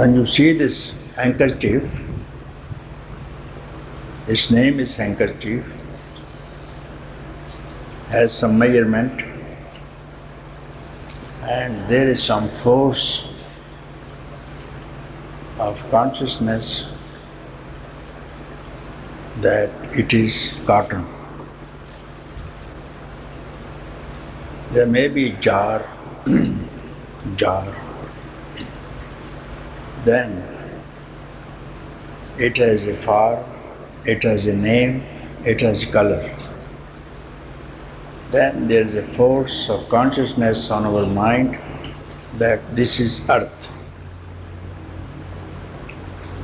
When you see this handkerchief, its name is handkerchief, has some measurement, and there is some force of consciousness that it is cotton. There may be jar, then it has a form, it has a name, it has color. Then there is a force of consciousness on our mind that this is earth.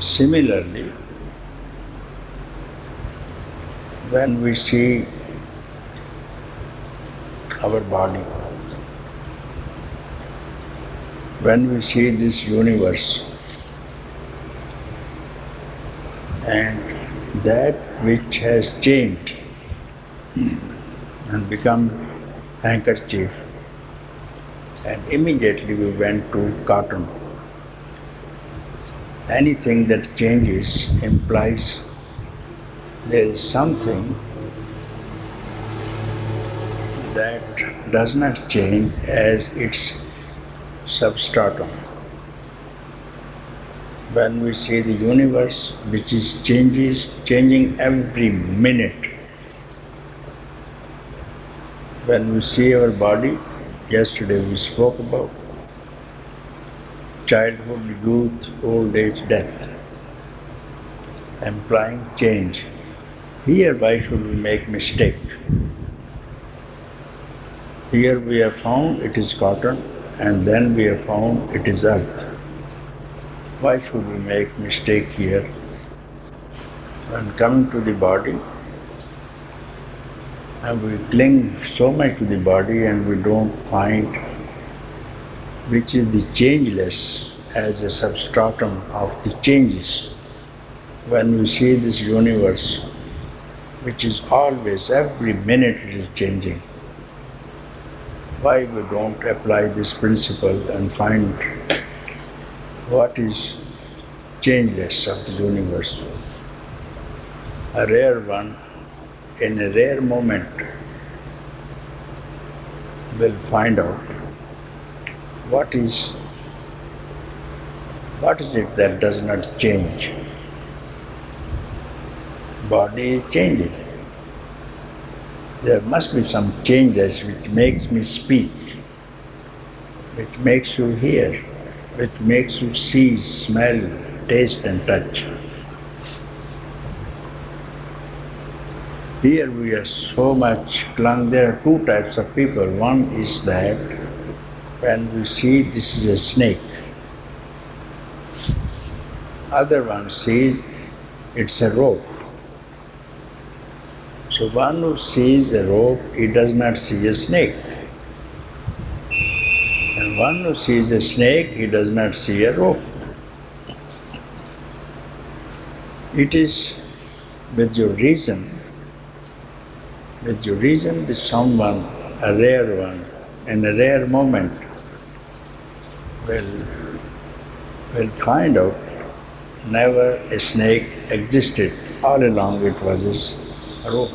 Similarly, when we see our body, when we see this universe, and that which has changed and become handkerchief, and immediately we went to cotton. Anything that changes implies there is something that does not change as its substratum. When we see the universe which is changing every minute, when we see our body, yesterday we spoke about childhood, youth, old age, death, implying change. Here, why should we make mistake? Here we have found it is cotton, and then we have found it is earth. Why should we make mistake here? When coming to the body, and we cling so much to the body and we don't find which is the changeless as a substratum of the changes. When we see this universe, which is always, every minute it is changing, why we don't apply this principle and find what is changeless of the universe? A rare one, in a rare moment, will find out what is it that does not change. Body is changing. There must be some changes which makes me speak, which makes you hear, which makes you see, smell, taste and touch. Here we are so much clung. There are two types of people. One is that when we see this is a snake, other one sees it's a rope. So one who sees a rope, he does not see a snake. And one who sees a snake, he does not see a rope. It is with your reason, this someone, a rare one, in a rare moment, will find out never a snake existed. All along it was a rope.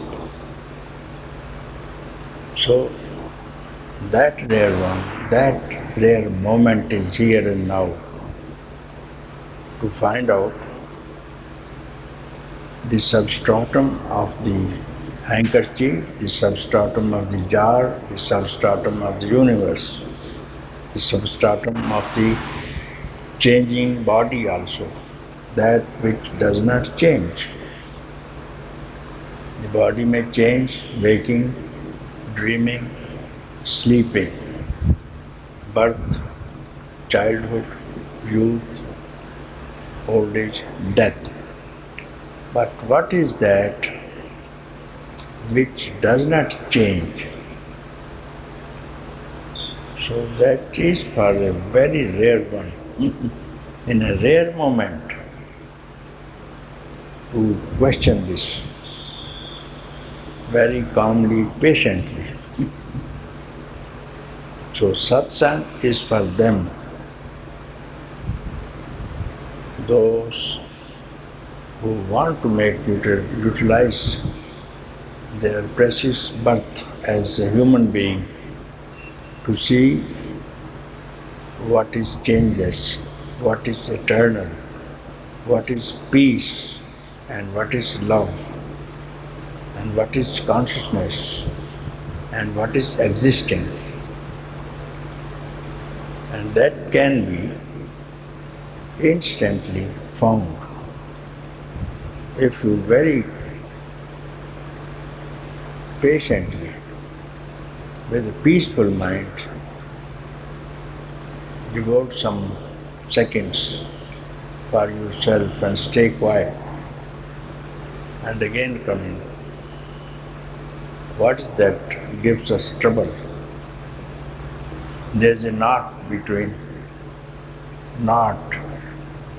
So that rare one, that rare moment is here and now to find out the substratum of the handkerchief, the substratum of the jar, the substratum of the universe, the substratum of the changing body also, that which does not change. The body may change, waking, dreaming, sleeping, birth, childhood, youth, old age, death. But what is that which does not change? So that is for a very rare one, in a rare moment, to question this very calmly, patiently. So satsang is for them those who want to utilize their precious birth as a human being to see what is changeless, what is eternal, what is peace, and what is love, and what is consciousness, and what is existing. And that can be instantly found if you very patiently, with a peaceful mind, devote some seconds for yourself and stay quiet and again come in. What is that gives us trouble? There's a knot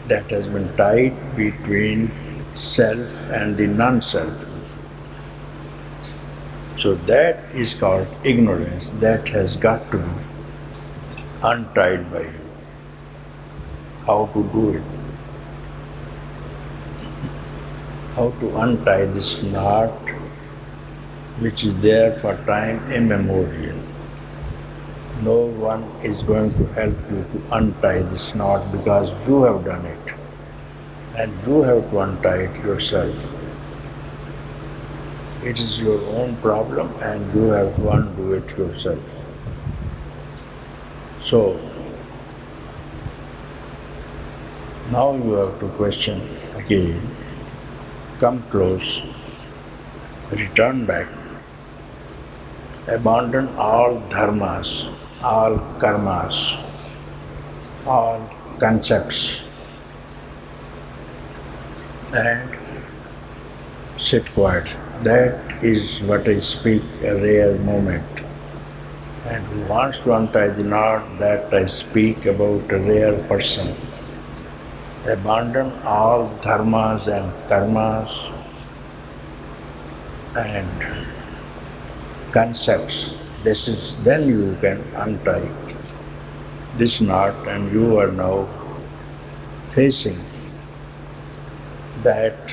that has been tied between self and the non-self. So that is called ignorance. That has got to be untied by you. How to do it? How to untie this knot which is there for time immemorial. No one is going to help you to untie this knot because you have done it. And you have to untie it yourself. It is your own problem and you have to undo it yourself. So, now you have to question again, come close, return back, abandon all dharmas, all karmas, all concepts, and sit quiet. That is what I speak, a rare moment. And who wants to untie the knot, that I speak about a rare person. Abandon all dharmas and karmas and concepts. Then you can untie this knot and you are now facing that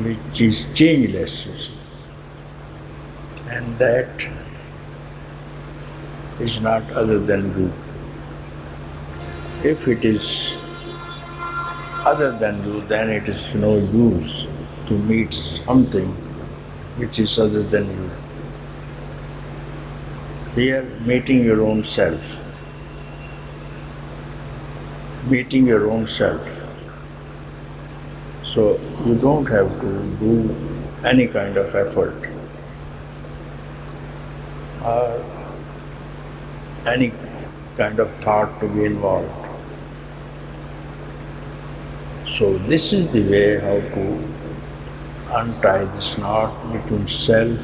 which is changeless, you see. And that is not other than you. If it is other than you, then it is no use to meet something which is other than you. Here, meeting your own self. Meeting your own self. So you don't have to do any kind of effort or any kind of thought to be involved. So this is the way how to untie this knot between self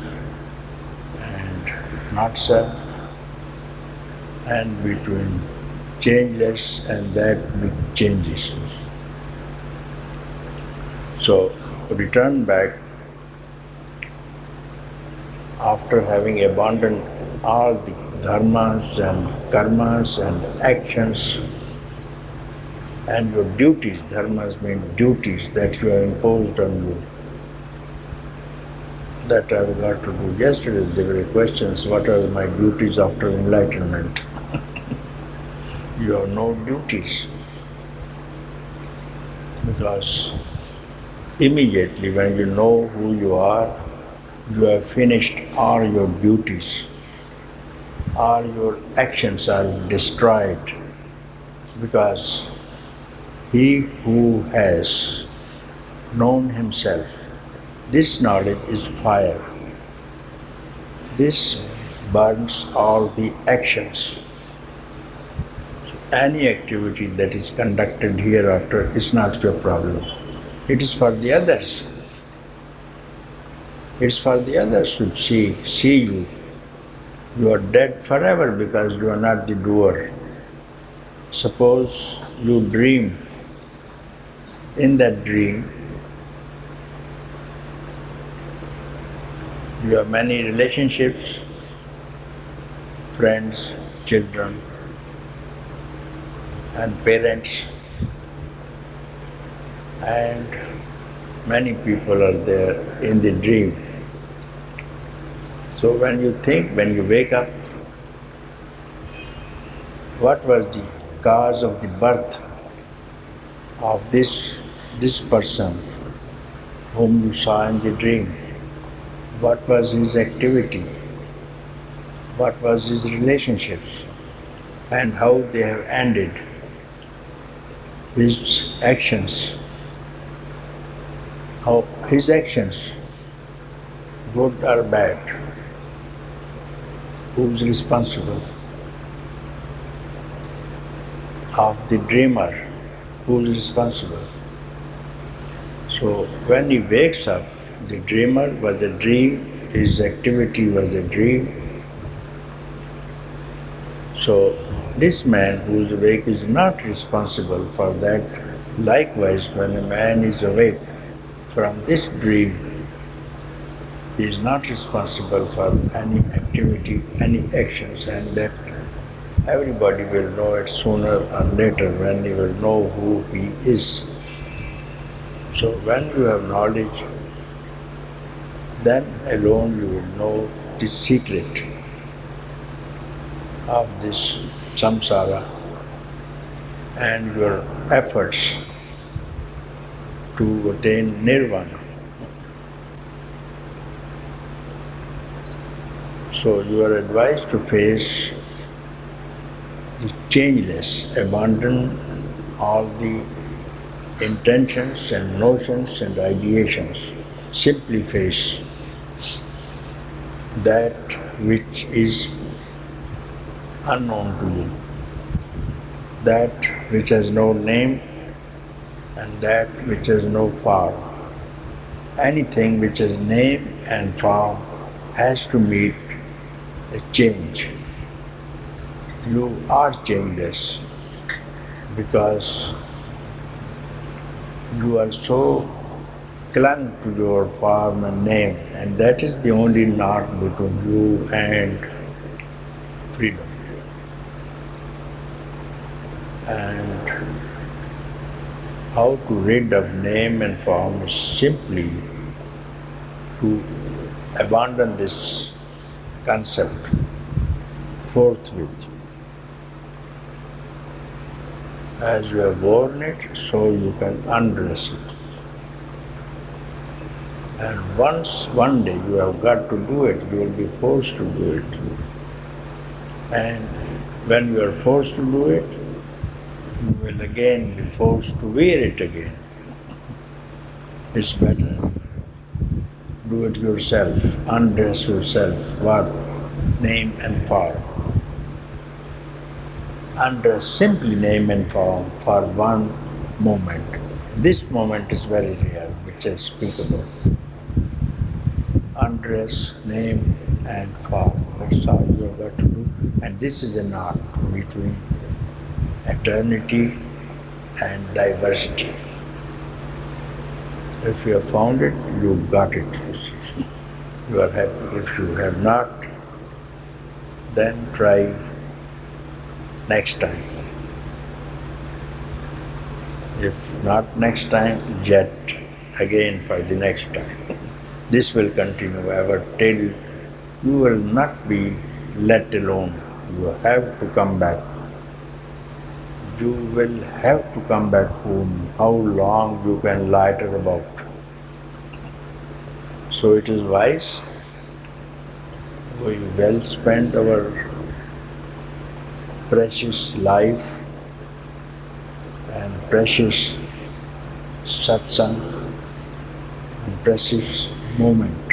and not self, and between changeless and that which changes. So return back after having abandoned all the dharmas and karmas and actions and your duties. Dharmas mean duties that you have imposed on you. That I got to do yesterday. There were questions, what are my duties after enlightenment? You have no duties. Because immediately when you know who you are, you have finished all your duties. All your actions are destroyed because he who has known himself, this knowledge is fire. This burns all the actions. Any activity that is conducted hereafter is not your problem. It is for the others. It's for the others to see you. You are dead forever because you are not the doer. Suppose you dream. In that dream, you have many relationships, friends, children, and parents, and many people are there in the dream. So when you wake up, what was the cause of the birth of this person whom you saw in the dream? What was his activity? What was his relationships? And how they have ended? His actions. How his actions, good or bad? Who's responsible? Of the dreamer, who's responsible? So when he wakes up, the dreamer was a dream, his activity was a dream. So this man who is awake is not responsible for that. Likewise, when a man is awake from this dream, he is not responsible for any activity, any actions, and that everybody will know it sooner or later when he will know who he is. So when you have knowledge, then alone you will know the secret of this samsara and your efforts to attain nirvana. So you are advised to face the changeless, abandon all the intentions and notions and ideations. Simply face that which is unknown to you, that which has no name and that which has no form. Anything which has name and form has to meet a change. You are changeless because you are so clung to your form and name, and that is the only knot between you and freedom. And how to rid of name and form is simply to abandon this concept forthwith. As you have worn it, so you can undress it. And one day you have got to do it, you will be forced to do it. And when you are forced to do it, you will again be forced to wear it again. It's better. Do it yourself, undress yourself, what? Name and form. Undress simply name and form for one moment. This moment is very rare, which I speak about. Undress, name and form. That's all you have got to do. And this is a knot between eternity and diversity. If you have found it, you got it. You are happy. If you have not, then try next time. If not next time, yet again for the next time. This will continue ever till you will not be let alone. You have to come back. You will have to come back home. How long you can loiter about. So it is wise. We well spend our precious life and precious satsang and precious moment